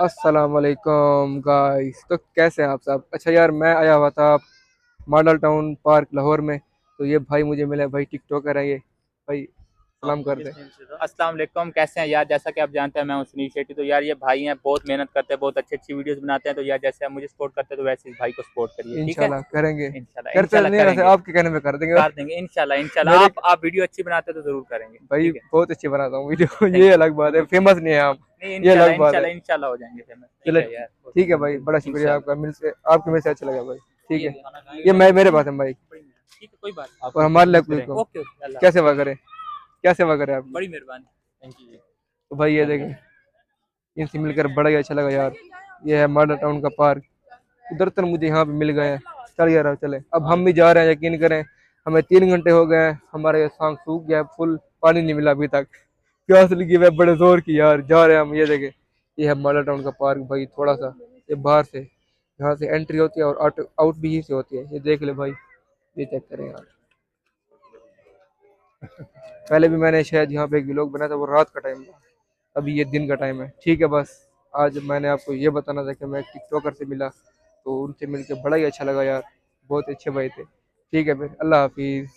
अस्सलाम वालेकुम गाइस। तो कैसे हैं आप सब? अच्छा यार, मैं आया हुआ था मॉडल टाउन पार्क लाहौर में। तो ये भाई मुझे मिले, भाई टिकटॉकर है ये भाई। सलाम कर दे। अस्सलाम वालेकुम। कैसे हैं यार? जैसा कि आप जानते हैं मैं हूं सुनील शेट्टी। तो यार ये भाई हैं, बहुत मेहनत करते हैं, बहुत अच्छी अच्छी वीडियोस बनाते हैं। तो यार जैसे आप मुझे सपोर्ट करते हैं तो वैसे इस भाई को सपोर्ट करिए, ठीक है? इंशाल्लाह करेंगे। इंशाल्लाह करते तो इंशाल्लाह नहीं, वैसे करेंगे। आपके कहने पे कर देंगे। कर देंगे इंशाल्लाह इंशाल्लाह। मेरे आप वीडियो अच्छी बनाते हैं तो जरूर करेंगे, भाई ठीक है? बहुत अच्छी बनाता हूँ वीडियो थैंक ये यू। अलग बात है, फेमस नहीं है हम। नहीं, ये इंशाल्लाह अलग बात है। इंशाल्लाह इंशाल्लाह हो जाएंगे फेमस, ठीक चलो है यार। ठीक है भाई, बड़ा शुक्रिया इंशाल्लाह। आपका, मिल से आपके में से अच्छा लगा भाई। ठीक ये है। ये मैं मेरे पास है भाई। ठीक है, कोई बात और नहीं। हमारे लिए कोई ओके को ओके, अल्लाह क्या हाफ़िज़। सेवा करे, क्या सेवा करे आपकी? बड़ी मेहरबानी, थैंक यू। तो भाई ये देखें, इनसे मिलकर बड़ा ही अच्छा लगा यार। ये है मॉडल टाउन का पार्क। उधर तक मुझे यहाँ पे मिल गए हैं। चल यार चले, अब हम भी जा रहे हैं, यकीन करें। हमें 3 घंटे हो गए हैं, हमारा ये सांग सूख गया है, फुल पानी नहीं मिला अभी तक। प्यास लगी हुई है बड़े जोर की यार, जा रहे हैं हम। ये देखे, ये है मॉडल टाउन का पार्क भाई। थोड़ा सा ये बाहर से, यहाँ से एंट्री होती है और आउट आउट भी यहीं से होती है। ये देख ले भाई, ये चेक करें यार। पहले भी मैंने शायद यहाँ पे एक व्लॉग बनाया था, वो रात का टाइम था। अभी ये दिन का टाइम है, ठीक है। बस आज मैंने आपको ये बताना था कि मैं एक टिकटॉकर से मिला, तो उनसे मिलकर बड़ा ही अच्छा लगा यार। बहुत अच्छे भाई थे। ठीक है फिर, अल्लाह हाफिज़।